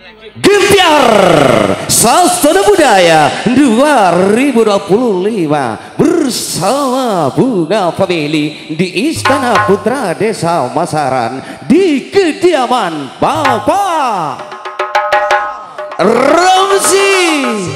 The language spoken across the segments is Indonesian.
Gempiar Sasana Budaya 2025 bersama Bunga Family di Istana Putra Desa Masaran di kediaman Bapak Ramzi.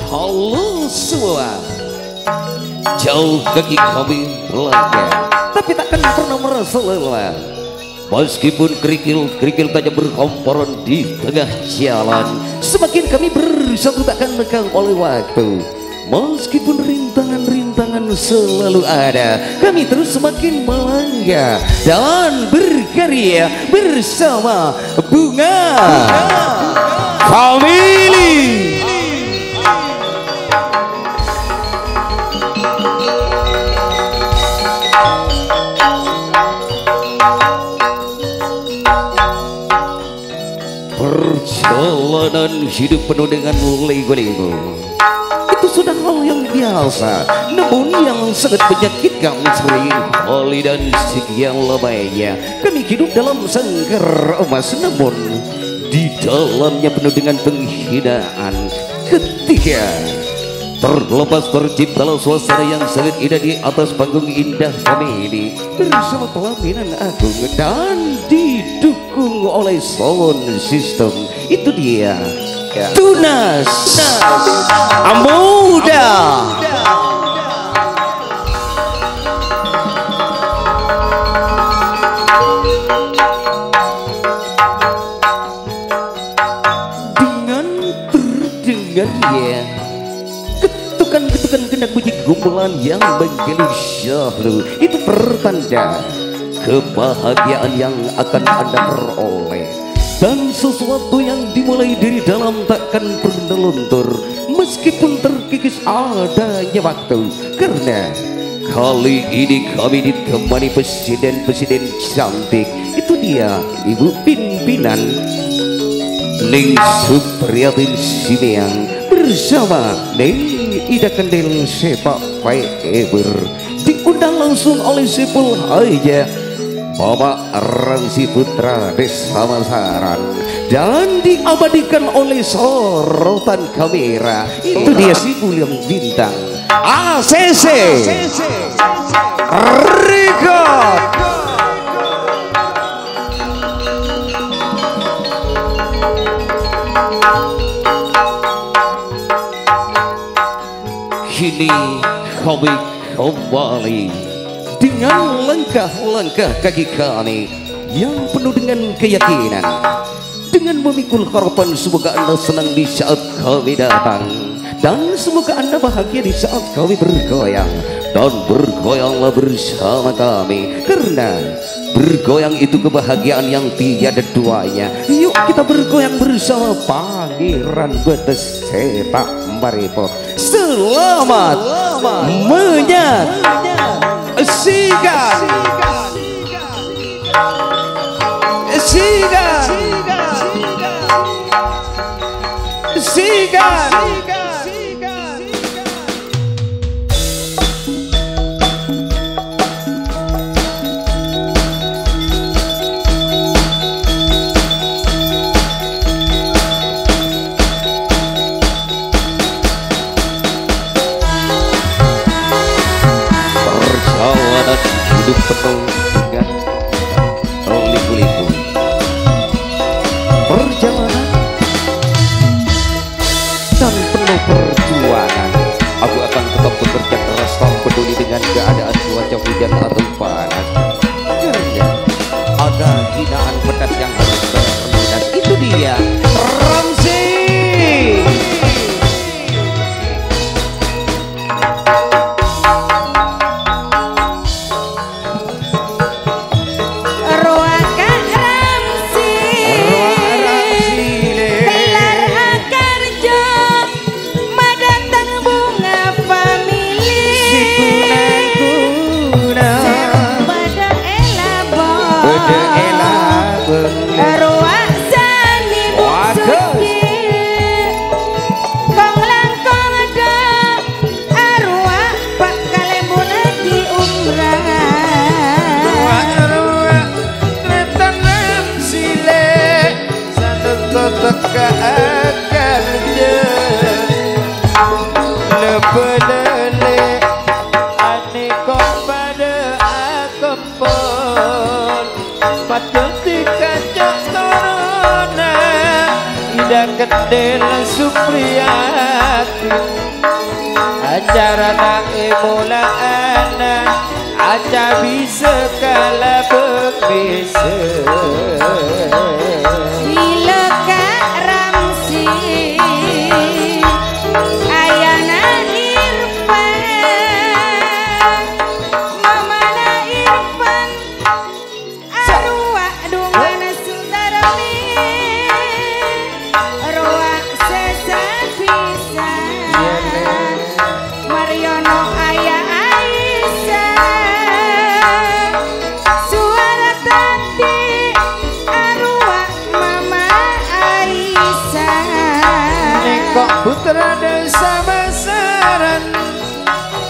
Halo semua, jauh kaki kami melangkah, tapi takkan pernah merasa lelah. Meskipun kerikil tajam berkomporan di tengah jalan, semakin kami bersatu takkan lekang oleh waktu. Meskipun rintangan-rintangan selalu ada, kami terus semakin melangkah dan berkarya bersama Bunga Family. Perjalanan hidup penuh dengan lego-lego itu sudah hal yang biasa, namun yang sangat menyakitkan sering kali dan sekian lamanya kami hidup dalam sangkar emas, namun di dalamnya penuh dengan penghinaan. Ketika terlepas terciptalah suasana yang sangat indah di atas panggung indah Family bersama pelaminan agung dan didukung oleh sound system. Itu dia Tunas Muda. Dengan terdengarnya ketukan-ketukan gendak bunyi gumpulan yang menggelis syahdu, itu pertanda kebahagiaan yang akan Anda peroleh. Dan sesuatu yang dimulai dari dalam takkan pernah luntur meskipun terkikis adanya waktu. Karena kali ini kami ditemani presiden-presiden cantik. Itu dia Ibu Pimpinan Ning Supriyatin Simeang bersama Ning Ida Kendil Sepak Eber, diundang langsung oleh Sipul Haja Bapak Ramzi Putra Desa Masaran, dan diabadikan oleh sorotan kamera. Itu dia si William Bintang ACC Record. Kini kami kembali dengan langkah-langkah kaki kami yang penuh dengan keyakinan, dengan memikul harapan semoga Anda senang di saat kami datang, dan semoga Anda bahagia di saat kami bergoyang. Dan bergoyanglah bersama kami, karena bergoyang itu kebahagiaan yang tiada duanya. Yuk kita bergoyang bersama Pangeran Betes Sepak Maripot. Selamat menyaksikan. Perjalanan hidup penuh dengan liku-liku, perjalanan dan penuh perjuangan. Aku akan tetap bekerja keras tanpa peduli dengan keadaan cuaca hujan atau panas, karena ada hinaan pedas yang harus terlunas. Itu dia Ramzi. teka kerja lebelele aneka pada akempol patut dikacak corona tidak kedel supriyati acara nak emulaana aja bisa kala berbeza bila Kak Ramsi ayana Irfan mamana Irfan arwah dungana sudarmi arwah sesapisan Mariono ayah Aisyah suara tadi arwah mama Aisyah nengkok putra desa besaran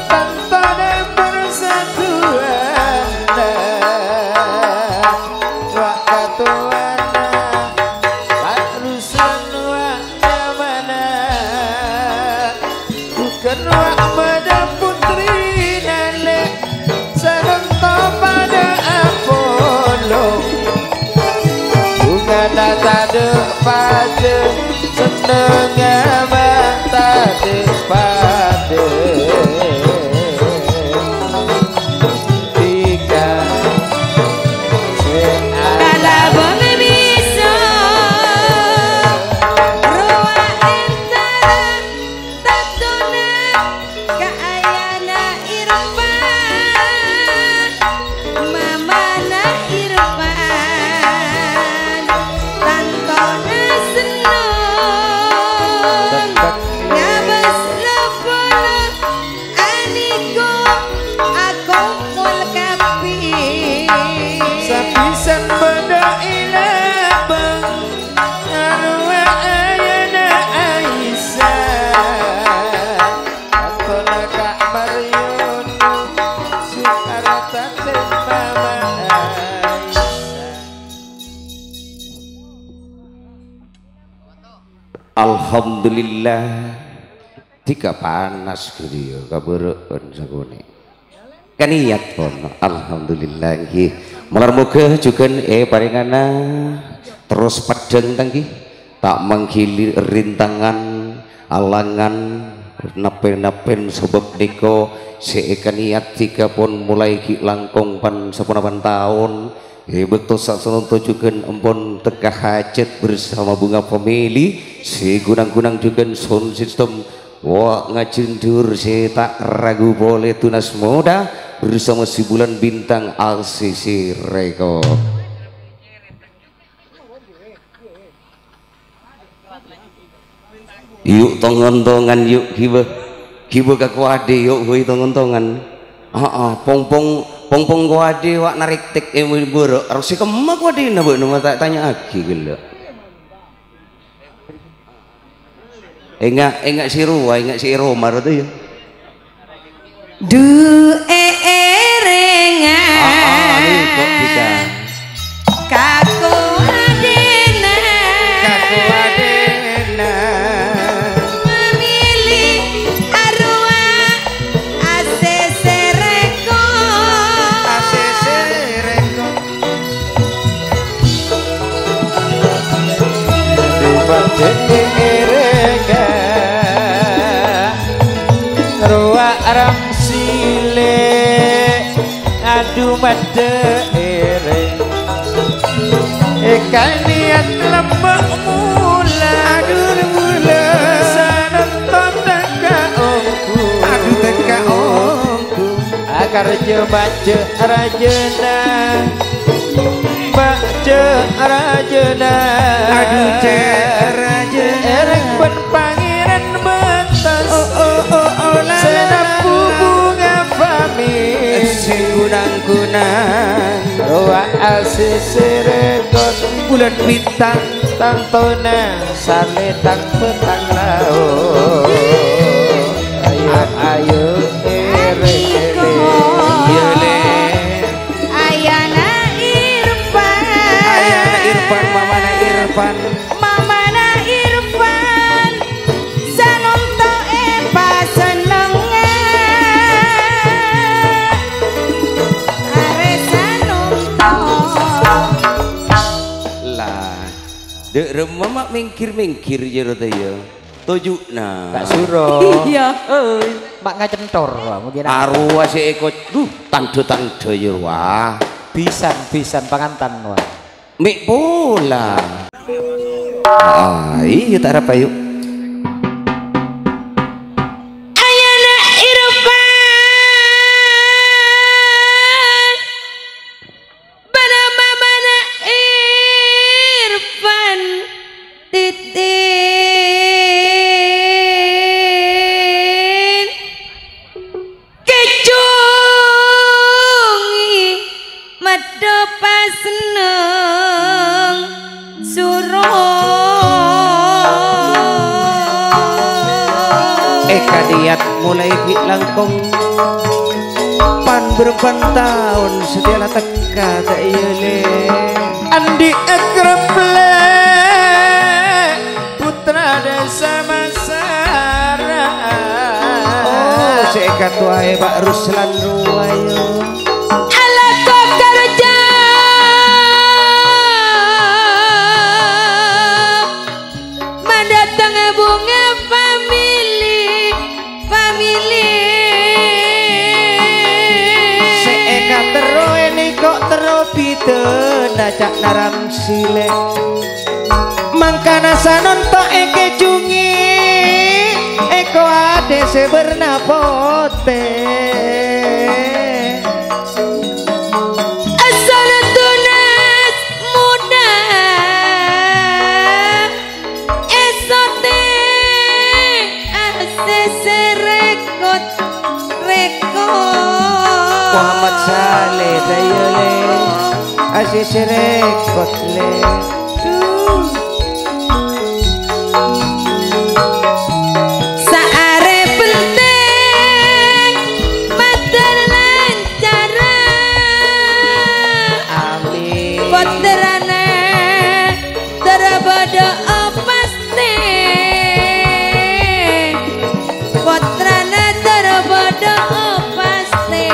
tanpa ada persatuan wak katuana harusan wak nyamana bukan wak pada putri nale serento pada Apollo bunga tak pada senengnya mata pada tiga kalau boleh bisa ruang antara tatuna keayana Irfan mamana Irfan tantona senang ngabas lepono aniko aku mul kapi sapisan pada ilabang arwah ayana Aisyah atona Kak Marion sukaratan dan mama Aisyah Alhamdulillah tika panas gitu kabereun sagone kaniat pun alhamdulillah nggih muga juga paringana terus padang tangki tak menghilir rintangan alangan napen-napen sebab niko seekaniat tika pun mulai langkung pan 18 tahun betul saat juga empon teka hajat bersama bunga family si gunang-gunang juga sound system wah ngajendur si tak ragu boleh tunas muda bersama si bulan bintang ACC Record. Yuk tongon-tongan yuk kiba kakuade yuk hui tongon-tongan pong kuade wak narik tek boro harus kemak kuade na bu nama tak tanya aki gila enggak si Ruwa enggak si Roma itu ya du erengan kok bisa kaku adena memilih arwah ACC Record ruwa ramsile adu made ere kalian lembek mula adur mula sanenton teka ongku adu teka ongku agar baca rajana baca rajana adu rajana erek ben pangeran bentas senapu bunga family si gunang-gunang roa ACC Record bulan bintang tantona saletak petang laut ayo ayo Ayana Irfan Irfan mamana Irfan mamana Dek remama mingkir-mingkir jero teh ya. Tujukna. Kak Suro. Iya. Mak ngacentor mungkin. Arwah si Eko, tanda-tanda ya wah. Pisan pangantan wah. Mik bola. Iya tak apa yuk. Ayana Irfan. Banama mana Irfan. Titin. Kecungi. Mado paseneng. Kadiat mulai langkong pan berpan tahun setiap teka tak yele Andi Akrable putra desa Masara. oh sekat wae Pak Ruslan ruwayo ala kok kerja mendatang bunga nacak naram sile mangkana sanon to eke jungi eko ade seberna pote asal tunas muda esote asese rekod Muhammad Saleh dayole Asis rekod le saare penting mater lancara amin poterane terbodo pasti potrane terbodo pasti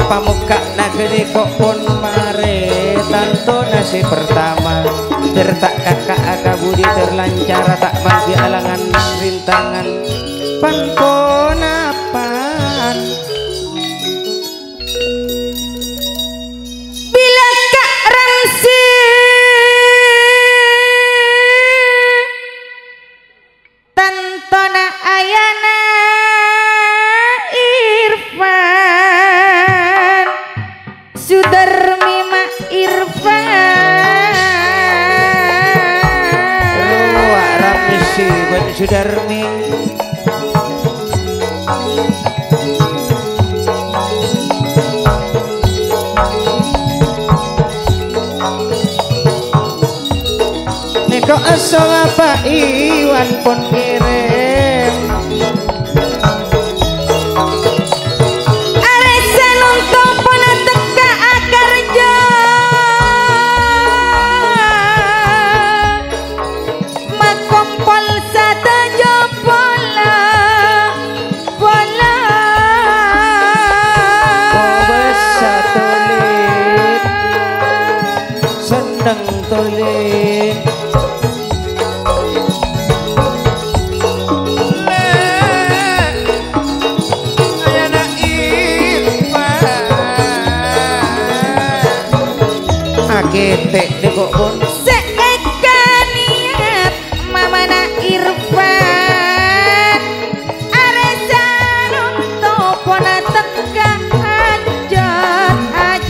pamuka nageri kok pun mare tanto nasi pertama certak kakak aga budi terlancar tak magi alangan rintangan pankon apaan bila Kak Ramsi tantona ayana Irfan Sudarmi ma Irfan Wak Ramsi ben Sudarmi Neko asal apa Iwan pun kirim Aresan untuk pona teka akarja makompol sata jopola bola Besa tulit seneng tulit Ketek deh kok pun seekaniat mamana Irfan aresan untuk pona teka hajat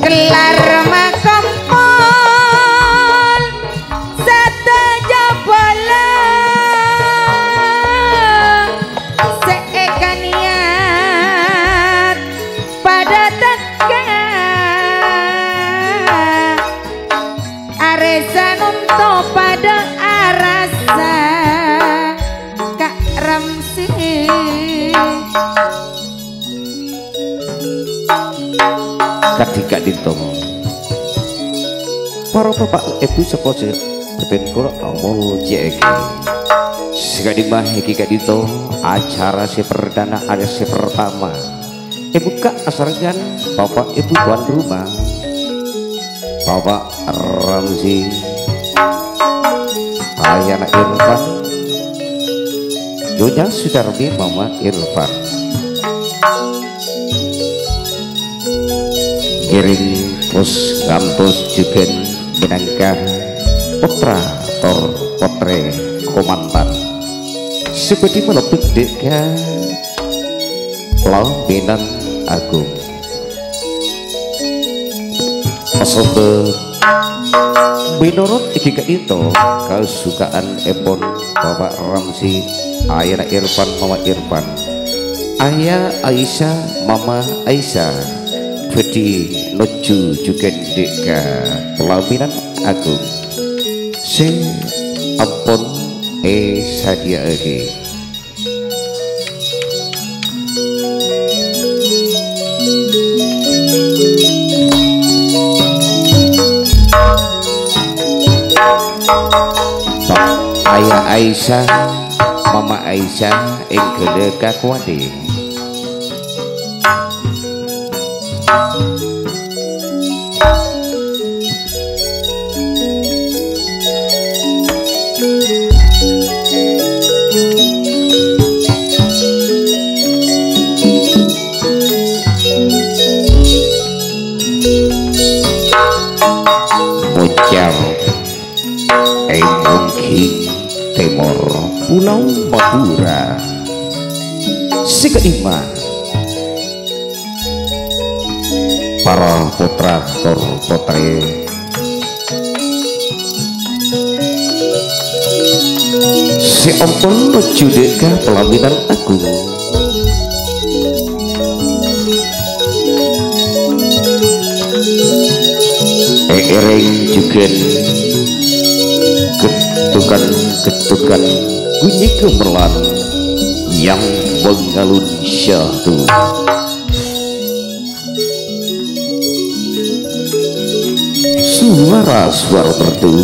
kelar makompol sata jabala seekaniat pada teka aresan untuk pada arasa Kak Ramsi ketika ditong para bapak ibu sekolah beten kula amul jeki sekali mah iki kadito acara si perdana ada si pertama buka asarkan bapak ibu tuan rumah Bapak Ramzi Ayana Irfan Nyonya Sudarmi Mama Irfan Giring pos gantos juga menangkah putra tor potre komandan seperti melepuk deka Lambinan Agung Asobe menurut ikika itu kesukaan Epon Bapak Ramzi Ayana Irfan Mama Irfan Ayah Aisyah Mama Aisyah Bedi Noju juga deka Pelaminan Agung sing ampun sadia age Ayah Aisyah Mama Aisyah ing gede kakwade Timur Pulau Madura si kelima para putra tor putri si ampun menuju deka Pelaminan Agung ering juga ketukan bunyi gemelan yang mengalun syahdu suara merdu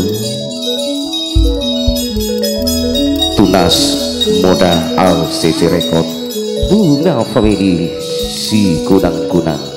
tunas moda al-CC Record bunga family si kunang-kunang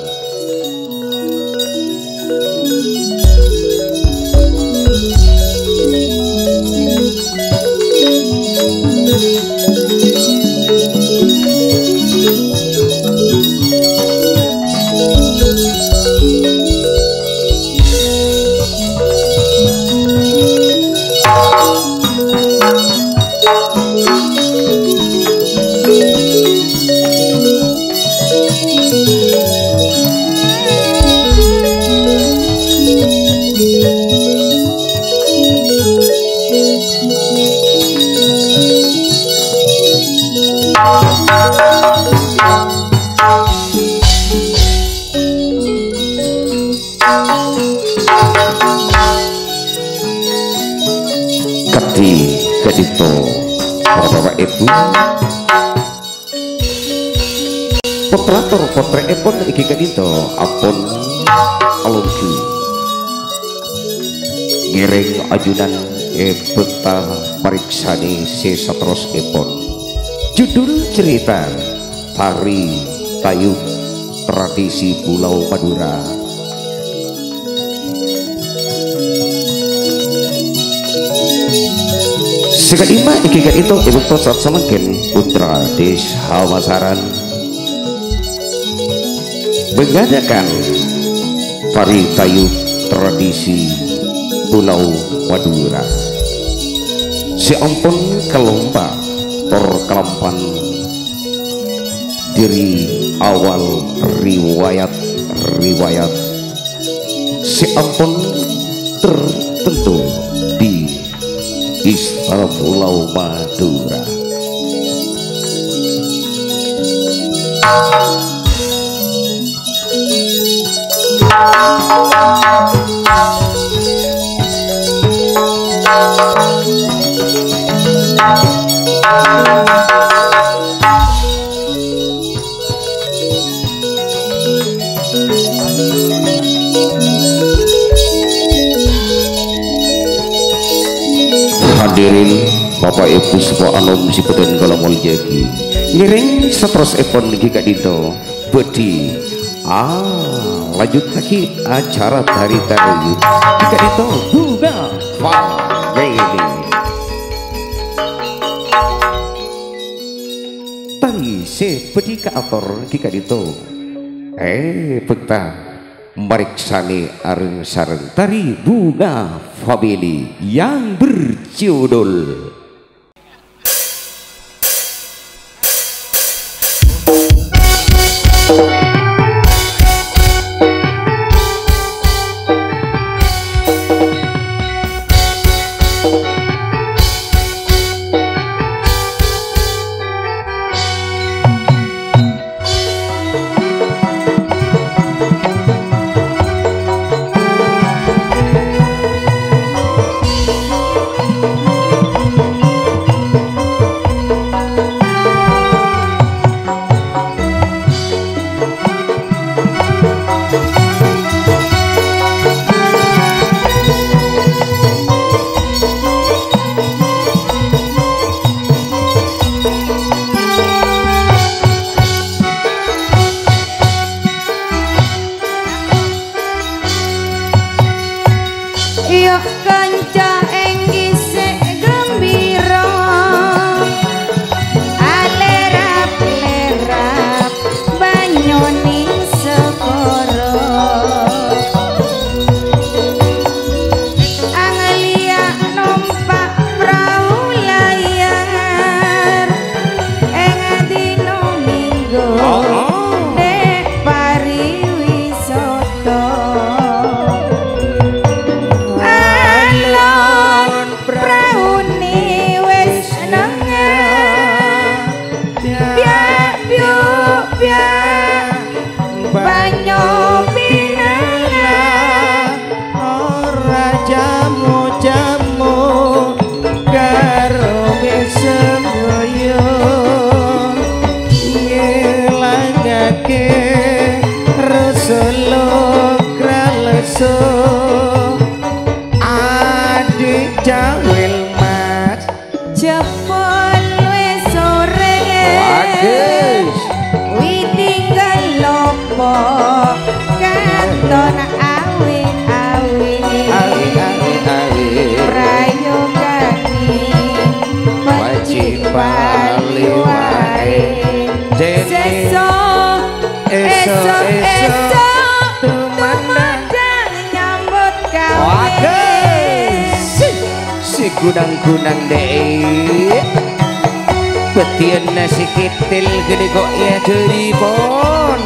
kedito bapak ibu putra tor potre epon iki kedito apun alunju ngiring ajunan beta pariksani sesatros epon judul cerita Tari Tayub Tradisi Pulau Madura sekadima ikikat itu ibu tosat semakin putra Desa Hamasaran mengadakan Tari Tayub Tradisi Pulau Madura si ampun kelomba perkelampan diri awal riwayat si ampun tertentu di Istana Pulau Madura Hadirin Bapak Ibu semua alum sipeten kala mulyaki ngiring setros epon gika dito bedi lanjut lagi acara tari-tari gika dito bunga family tari se bedi ka ator gika dito peta Mariksani areng sareng tari bunga family yang berjudul adik jawil mas jepol wis sore bagus witinggal lopo katon awi prayogani wajib bali wae esok si gunang-gunang deh petian nasi kitil gede kok ya dari pon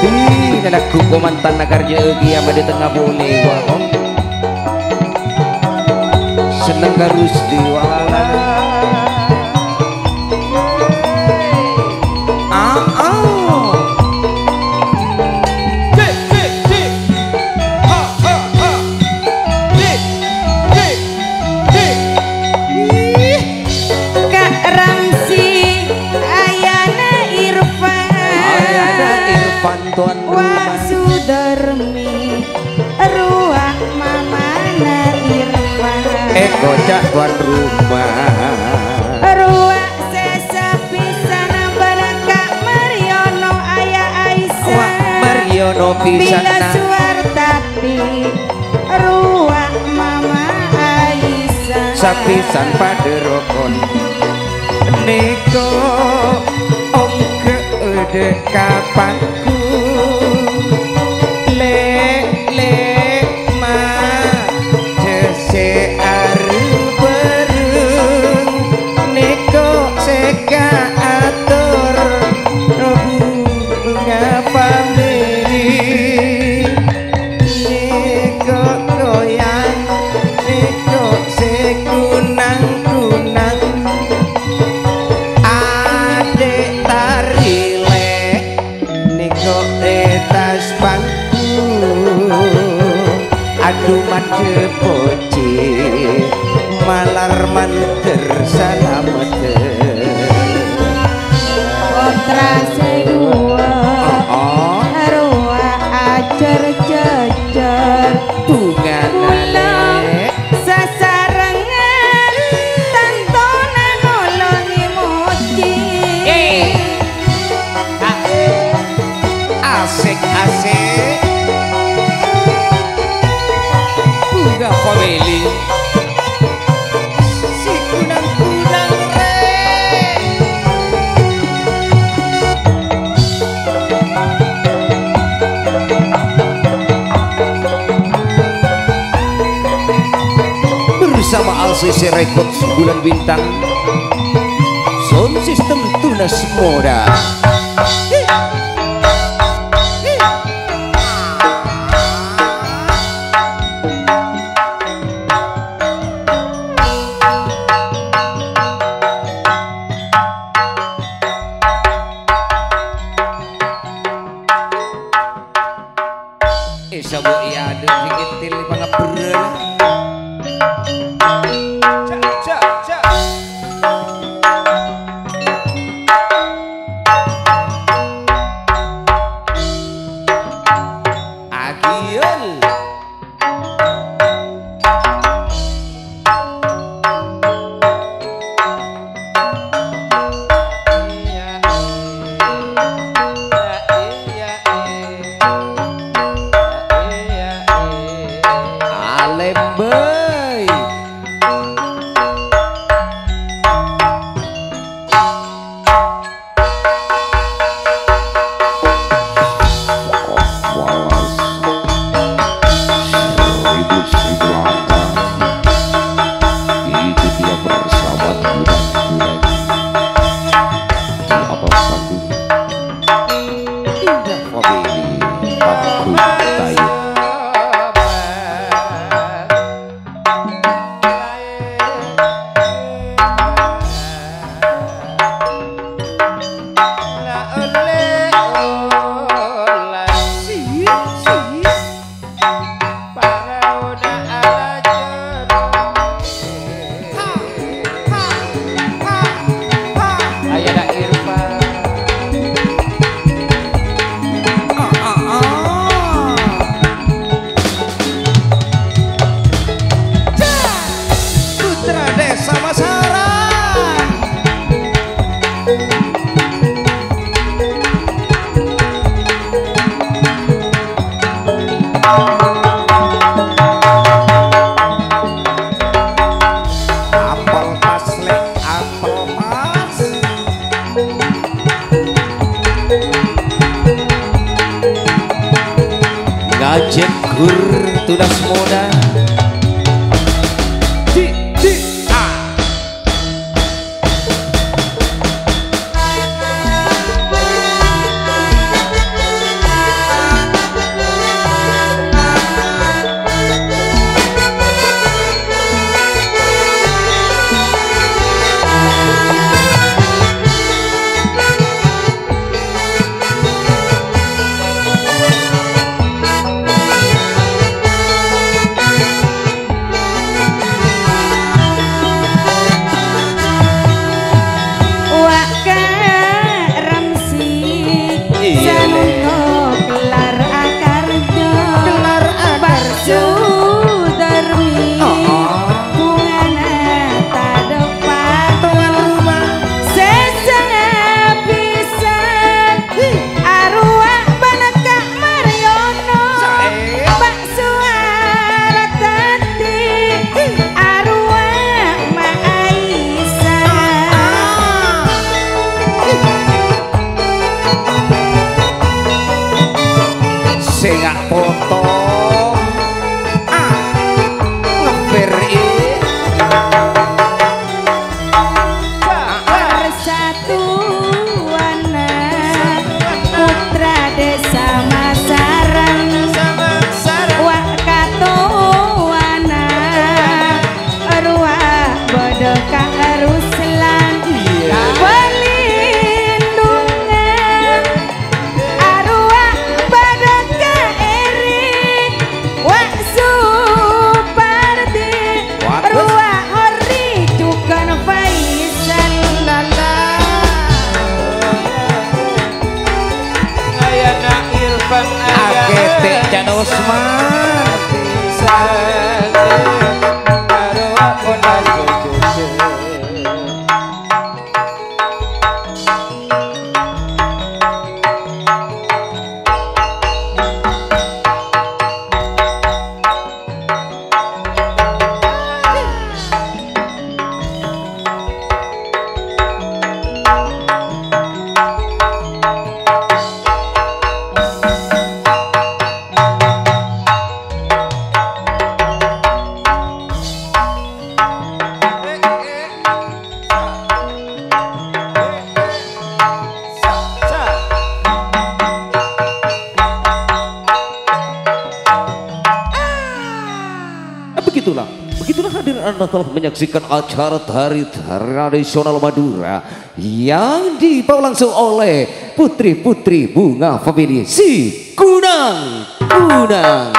ih lagu komantan nagarja egi ama di tengah boleh wong seneng garus diwalan Tuan Wak Sudarmi ruang mamana Irfan kocak tuan rumah ruang sesapisan balaka Mariono ayah Aisyah Mariono pisan bila suar tapi ruang mama Aisyah sapisan pada rokon neko om ke kapanku poci malar manter salamet putra sedua arwah ajar jajar asik udah family si kunang-kunang re bersama Alsisi Records Bulan Bintang sound system Tunas Moda. Sabu iya ada sedikit tili pangaberan. Cak. Agiul. Alembay itu dia bersahabat budak-budak di atas satu indah family bangku tayu. Gajek gur tunas moda sengak foto ngeber Bersatu anak putra desa Masaran Wakato anak arwah bodoh Ruslan pelindungan arwah bodoh Erik Wak Supardi arwah Hori Cukan Faisal lala Ayana Irfan Akete Jan Usman arwah Konan Jojo. Anda telah menyaksikan acara tari tradisional Madura yang dibawa langsung oleh putri-putri Bunga Family si Kunang Kunang.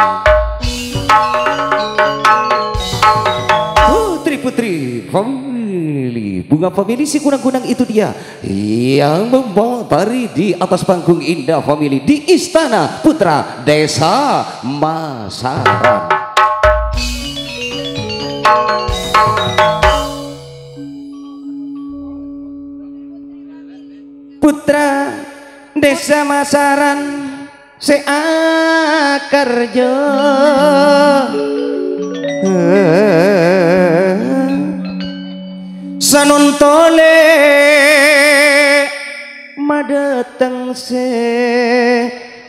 Putri-putri Family Bunga Family si Kunang-Kunang itu dia yang membawa tari di atas panggung Indah Family di Istana Putra Desa Masaran. Putra Desa Masaran seakarjo sanontole madeteng se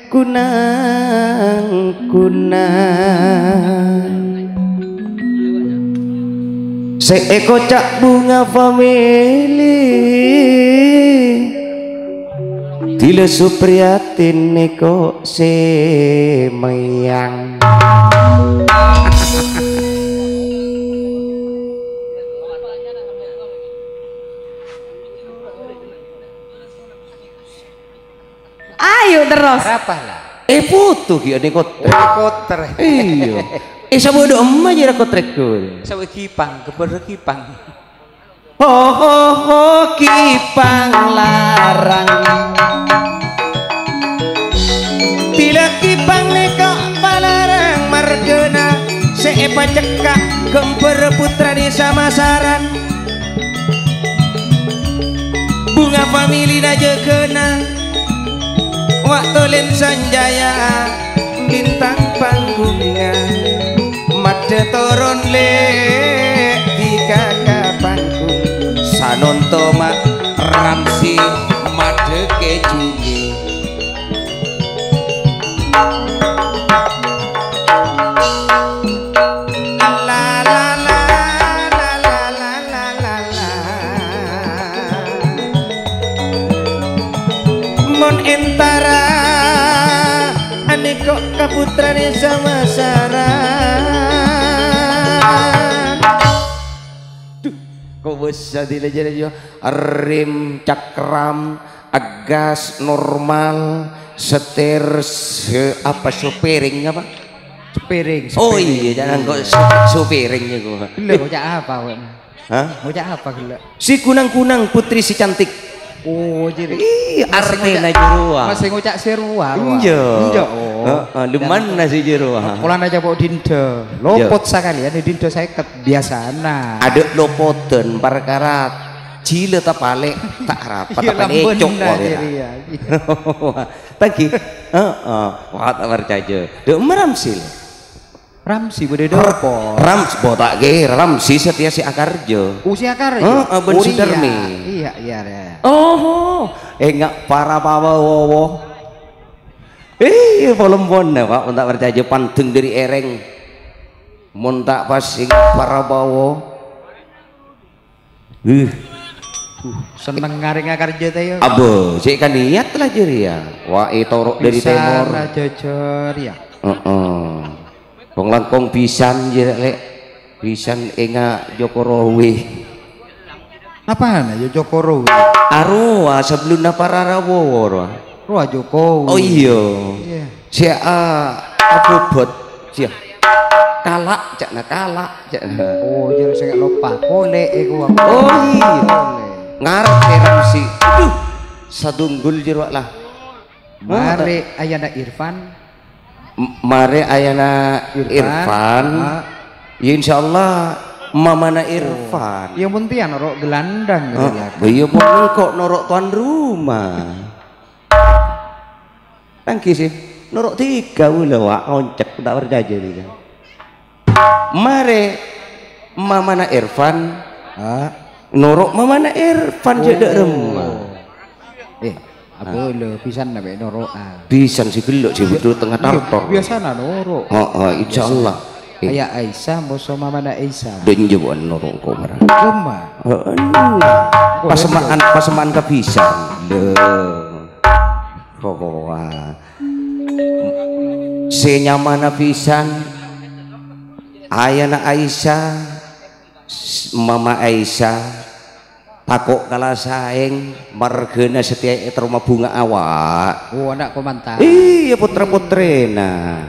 kunang kunang seeko cak Bunga Family Dila Supriyatin neko semayang. Ayo terus. Berapa lah? Putu kia kotrek. Kotrek. Iya. Sabu do emma jira kotrek ko. Sabu kipang, keber kipang. Oh kipang larang. Bila kipang neko palarang margena seepa cekak gemper putra Desa Masaran. Bunga Family naja kena waktu len sanjaya bintang panggungnya made turun le di kakapanku sanonto mak ramsi made kejungi entara aneko kaputra Desa Masaran. Duh, kok bisa dilejar rim cakram agas normal setir apa sopiring apa? Sepiring. Oh iya jangan kok sopiringnya gua. Gila ngocak apa wek? Hah? Ngocak apa gila? Si kunang-kunang putri si cantik. Oh jadi artena jeruah masih ngocak serua iya di mana si jeruah pulang aja bawa dinda lopot sekali ya dinda seket biasa nah ada lopoten perkara cile tak pale tak rapat tak pale cok tadi wah tak percaya dek meramsil Ramsi bude dopo Ramsi botak ge Ramsi setia si Akarjo usia Akarjo ben Sudarmi iya oh enggak para bawa wowo polom pak untuk percaya panteng dari ereng montak pasing para bawa seneng ngaring Akarjo tayo abo cek kan niat lah jeri ya wah torok dari timur bisa jujur ya Wong langkong pisan jere lek pisan enga Jokorowe apaan ya Jokorowe arwah sebelumnya para rawowo Roa Jokowi oh iya sia abobot sia kalak cakna kalak cakna oh jadi saya lupa kole iku oh iya ngarep Ramsi aduh sadunggul jero lah mari ayana Irfan mare ayana Irfan ya insyaallah mamana Irfan yang penting norok gelandang iya mau kok norok tuan rumah tangki sih norok 3 wak oncek tak percaya dia mare mamana Irfan norok mamana Irfan jadi rumah boleh pisan nabe norokan pisan si gelok si betul tengah tartor biasa na norok insyaallah kayak Aisyah boso mamana Aisyah dan jabuan norok kau marah gema pasemaan kepisan pokoknya senyamana pisan ayana Aisyah Mama Aisyah takok kalah saing margana setia rumah bunga awak. Oh anak komentar. Iya putra putrena.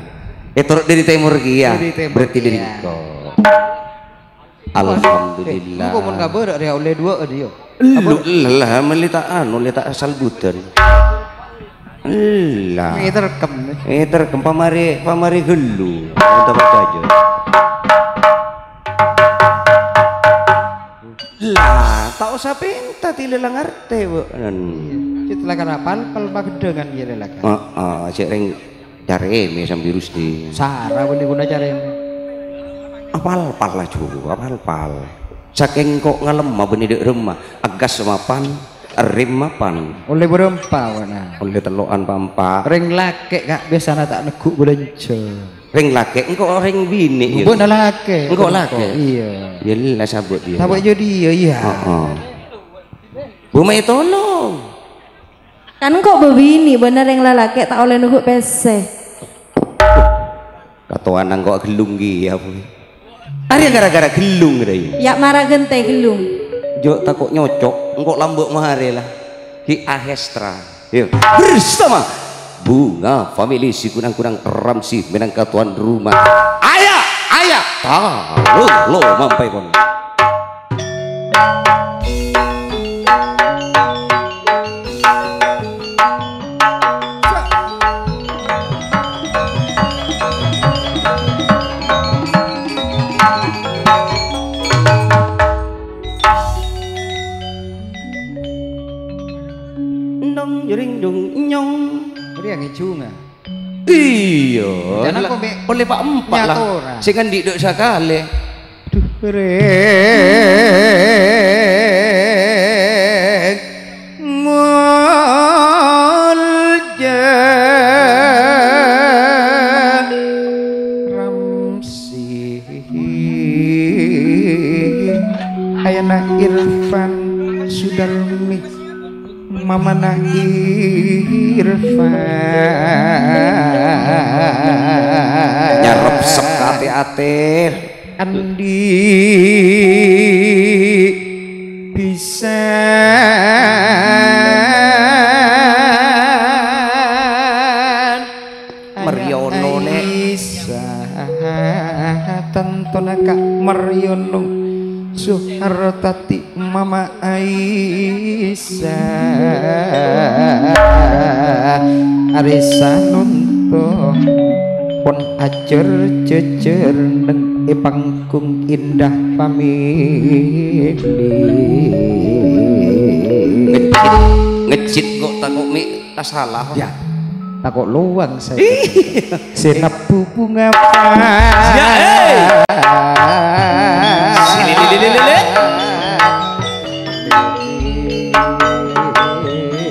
Itu dari timur kia. Berarti dari kau. Alhamdulillah. Engko mun kabar ada oleh dua dia. Lah melita anu lita asal budan. Lah. Ini Terkem pamari gelu. Dapat aja. Lah, tak usah pinta tilelang arte, Bu. Setelah karapal pal magedengan ya lelaki. Cek ring cari me sam virus di. Sarah boleh guna cara ini. Apal lah juga, apal. Saking kok ngalem beni dek rumah, agas mapan, rim mapan. Oleh berempa wana. Oleh telokan pampa. Ring laki kak biasa tak neguk belenco. Ring laki, engkau ring bini. Engkau nak laki. Engkau laki. Iya. Yalah sabut dia. Sabut jadi iya. Bu Mai tolong. Kan kok begini bener yang lalaki tak oleh nunggu PC. Katoan nang kok gelung ya Bu. Ari gara-gara gelung deh. Ya marah gente gelung. Jo takut nyocok, engkau lambuk mahare lah. Ki Ahestra. Yuk bersama Bunga Family si kunang-kunang Ramsi menangka tuan rumah. Ayah, lo mampai kon. Dong jering dong nyong. Dia ngecunga. Iya. Jangan kok oleh Pak Empat lah. Sing kan dik sakale. Duh rek mulja Ramsi ayana Irfan Sudarmi Mamana Irfan nyarep sekate atir Andi bisa Mariono nek tantona Kak Mariono Suhartati Mama Aisyah Arisa nunto pon ajar jejer neng panggung indah famili ngecit kok takut mi tak salah ya takut luang saya senapu bunga ya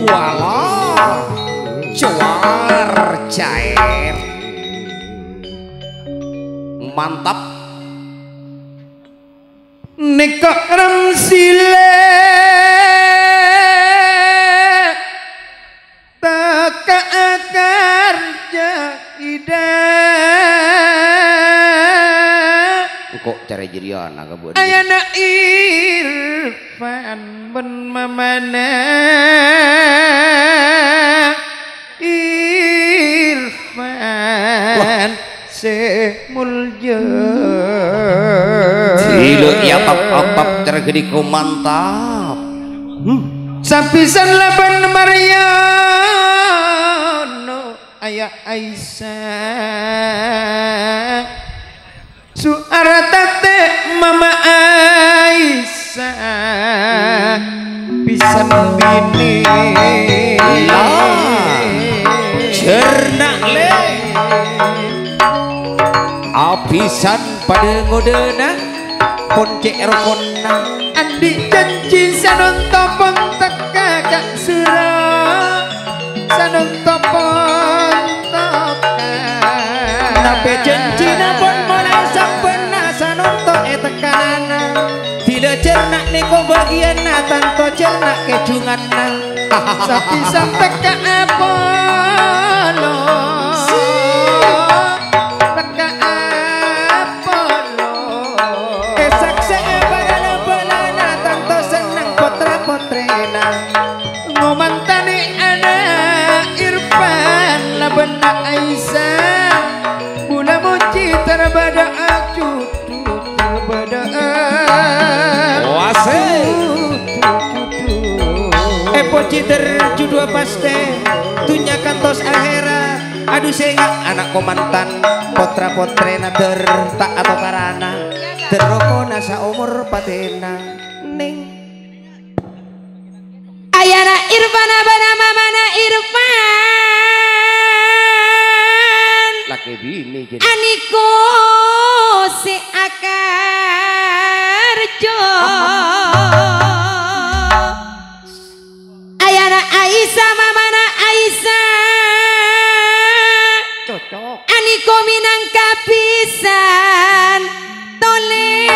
walah cuar cair mantap nekok ramsile taka akar jaidah kok cara jiriana kabut ayana Irfan ben mamana Irfan semulja Gila ya pap tergedi ku mantap sapisan laban Mariano ayah Aisyah suaratate Mama Aisyah pisan bini cernak le apisan pada ngodena poncek rokona andi janji sanontopon teka kak surah sanontopon teka nape janji napon molang sampena sanonto tekanana tidak cernak neko bagian tanto cernak kecunganna sapi sampai ke Apollo teka Apollo sakse pada paste dunya kantos akhirat. Aduh saya anak komantan potra potrena tak atau karana terokona sa umur patena ning Ayana Irfana banama mana Irfan laki bini jadi Aniko si Akarjo Ayana Aisyah mamana Aisyah cocok Aniko minangka pisan tolen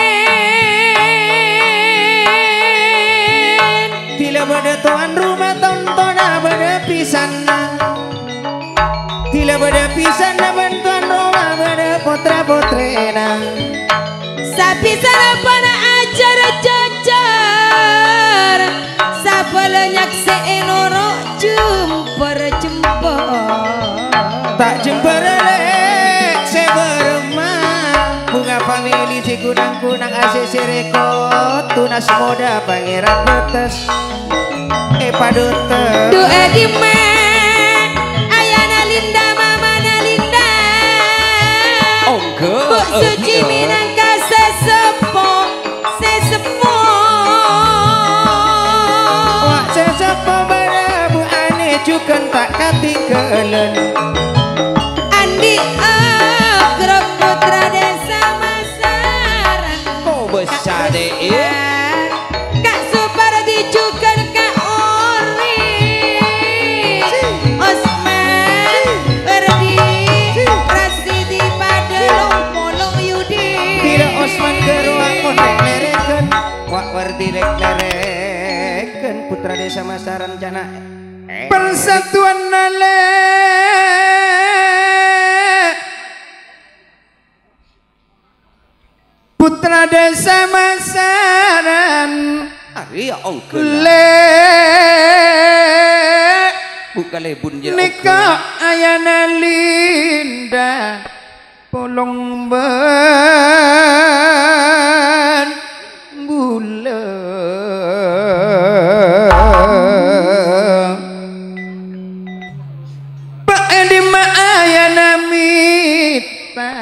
bila pada tuan rumah tontona pada pisan bila pada pisan bantuan rumah pada potra potrena sapi sarapana ajar jajar sapelenyak seenoro jemper tak jemperelek seberemah bunga famili si kunang-kunang ACC rekod tunas moda pangeran betes padutes du edime ayana linda mamana linda ongke bu suci minangka sesepo wak sesepo bada bu ane cuken tak katingkelen Andi Agrok putra desa Masaran kok besar deh Kak Supardi juga Kak Ori Osman Perdi Rasidi Padelong Polong Yudi tidak Osman geruang kondek lereken wak wardi lek lereken putra desa Masaran jana persatuan nale putra desa Masaran hari ya ongke le bukan lebun je nikah ayana linda polong ban bulan Pak Edi ayana mita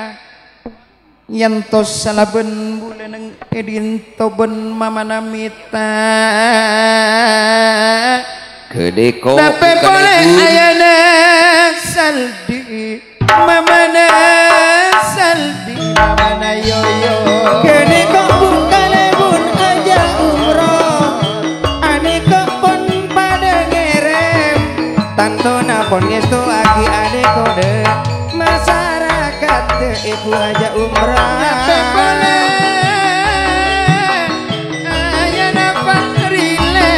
yantos salaben bulan edin toben mamana mita gede kok tapi boleh ayana saldi mamana saldi mamana yoyo gede kok bukan lebun aja umroh ane kok pon pada ngerem tanto napon ngesto agi ade kode masyarakat ibu aja umrah tapi boleh ayana patrile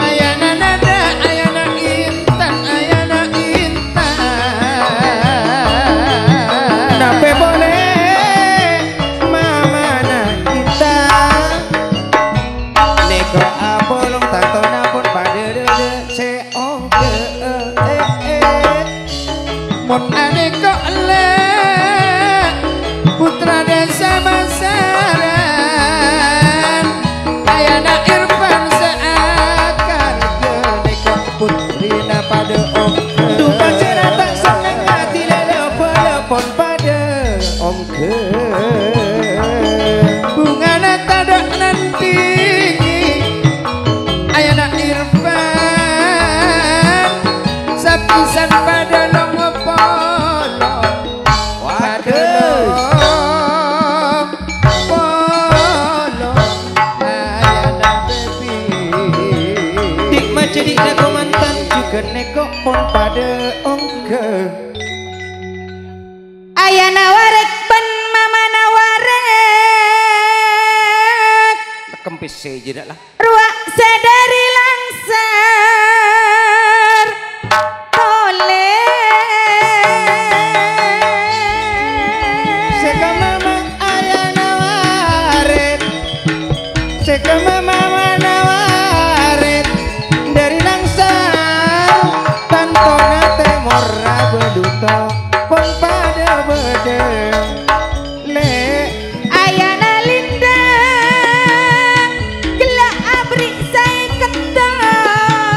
ayana nada ayana intan tapi boleh mama na kita neko apolong tato napon pada dede seongke mon ane kok le putra desa Masaran ayana Irfan seakan gede kok putrina pada ongke dupa cerita seneng hati telepon pada ongke bungana tadak nanti ayana Irfan sapisan pada longo polo polo ayana baby dik macedi neko mantan juga neko pon pada ongke Ayana warek ben mamana warek kempis saja lah ruak sedari langsar tole seka mama ayana waret seka mama waret dari langsar tantona temora beduto pon pada bede le Ayana linda gelak abri saya ketang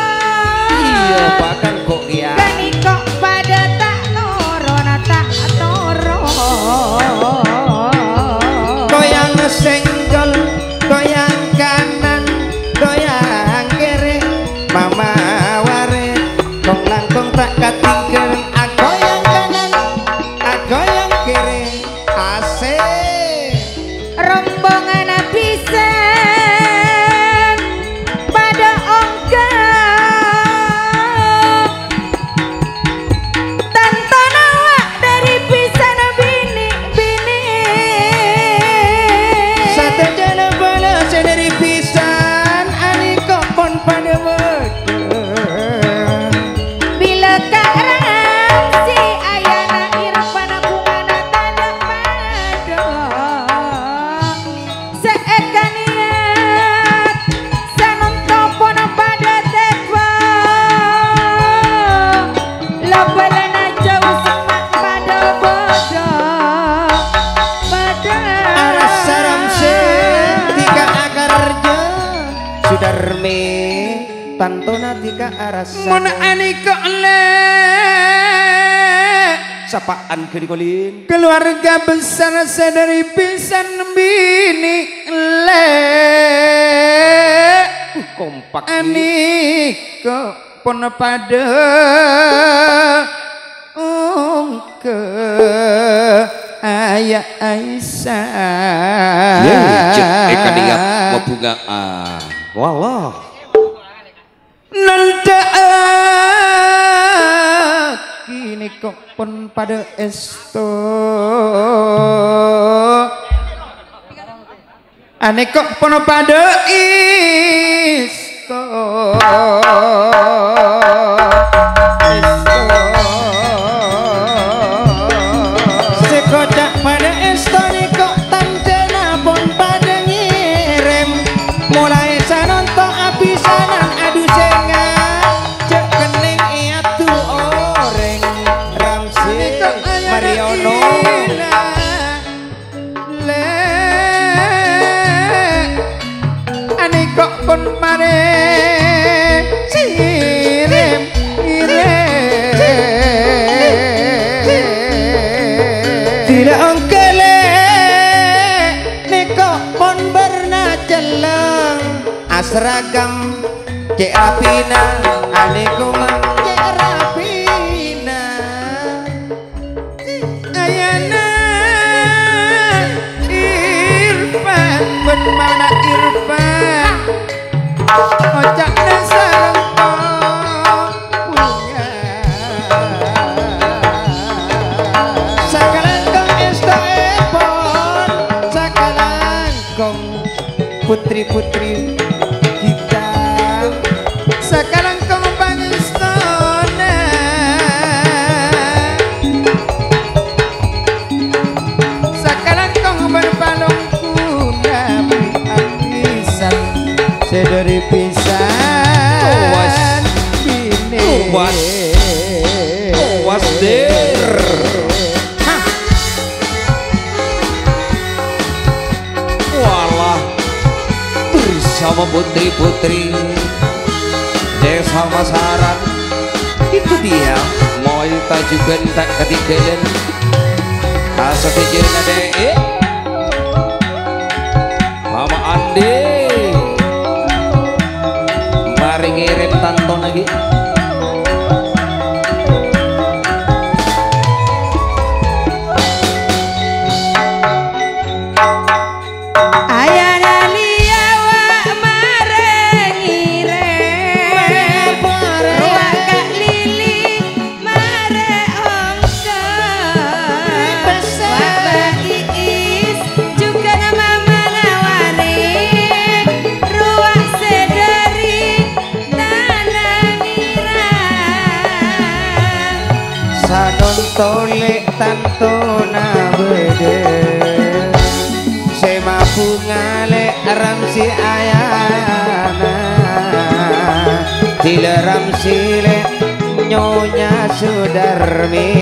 gelem aku yang kanan aku yang kiri asik rombongan pisan pada ongkang tanpa nawak dari pisan bini satu jalan balas dari pisan ani kok pon pada bila kak Ramsi ayana irfan aku mana tanda pada seekan niat sanon topon pada tekwa lobelana jauh semak pada bodoh pada saram se tiga akarja sudarme tantona tiga arasa Mon ani kok le sapaan kedikolin keluarga besar sadari pisan bini le kompak ani kok pon pada ke ayah Aisyah ye cek eka dia mau bunga walah nanda kini kok pun pada esto ane kok pun pada isto sekodak pada esto ni kok tantena pun pada ngirim mulai sanonto apisanan adu senga cek kening iya tu oreng Ramsi Mariono le ani kok pun mare sirem tidak ongkele neko pon berna jelang asragam cek rapina ane kumang cek rapina ayana Irfan ben mana Irfan ojak nasarang punya sakalan kong esto epon sakalan kong putri-putri kita sakalan kong pangistona sakalan kong berpalong kuda apisan sedari pisan bini was der walah bersama putri-putri desa Masaran itu dia mau tajukan tak ketinggalan asa pikiran ada Mama Andi mari ngirim tanton lagi ayana liawa marengire ruak kak lili mare ongka wabah iis juga nama mangawari ruak sedari tanah nirang sanon tolek tantona bede sema bungale Ramsi ayana tila Ramsi le nyonya Sudarmi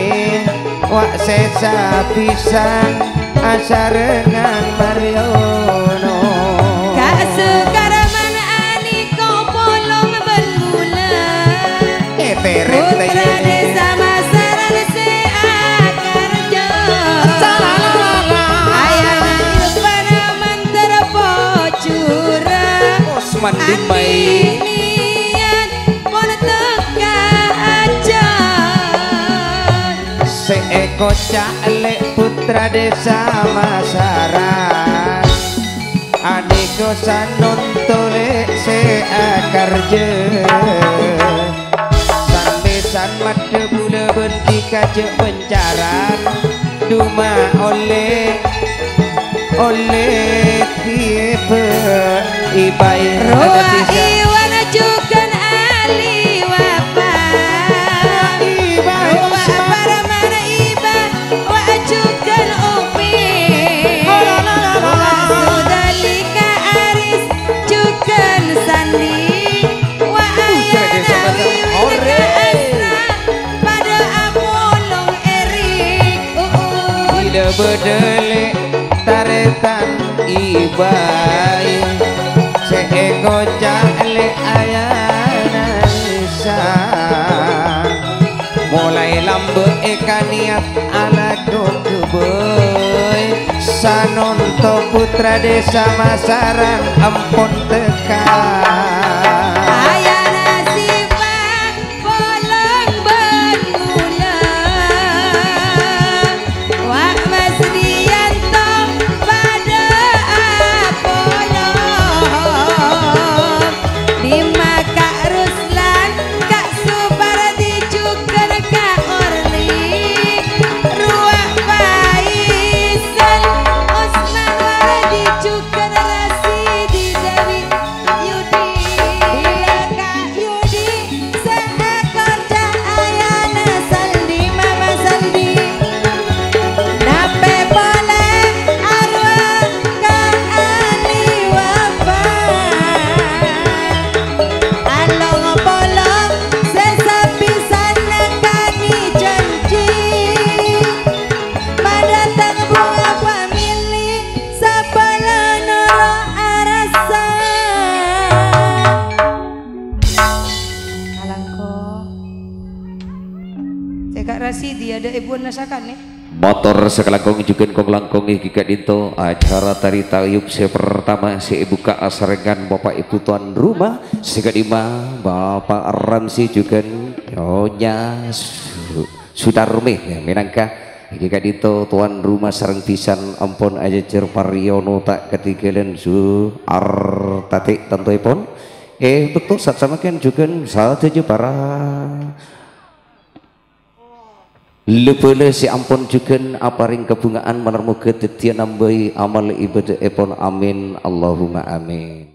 wak sesa pisan asarengan Mariono kak sekaraman ani kau polong bergula teret putra desa Masaran seakarjo ayana Irfan mantar pocura Osman Dimai niat pon teka aja seeko caklek putra desa Masaran aniko sanon tolek seakarje sambesan made bula benti kajek pencaran duma oleh tipe ibai Roa iwana jukan ali wapa Roa para mana iba wa jukan upi Roa sudalika aris jukan sandi wa ayana wiwina asra pada amolong erik Ida bedele taretan ibai seeko caklek ayana nisa mulai lambe eka niat ala kokeboy sanon to putra desa Masaran ampun tekan ayana sifat polong bermula Wak Mas Rianto pada Apollo Lima Kak Ruslan Kak Supardi juga Kak Orli Ruak Faisal Osman Wardi juga Rasidi Dewi Yudi Bila Kak Yudi seekor ayana Saldi Mama Saldi Nape boleh arwah Kak Ali Wafa Along bolong sesapi sana kani janji Pada tang bunga pamili Sapala noro arasa Alangko Cekak Rasidi ada ibu nasakan nih motor sekelangkong juga kong langkong gikat itu acara tari tayub pertama buka asarengan bapak ibu tuan rumah sekedima bapak Ramsi juga nyonya Sudarmi ya, minangka gikat itu tuan rumah sareng pisan ampun aja Pariono tak ketinggalan su artatik tentuipun betul saat sama kan juga saat aja para lepele si ampun juga aparing kebungaan menermuke tetian nambai amal ibadah epon amin Allahumma amin.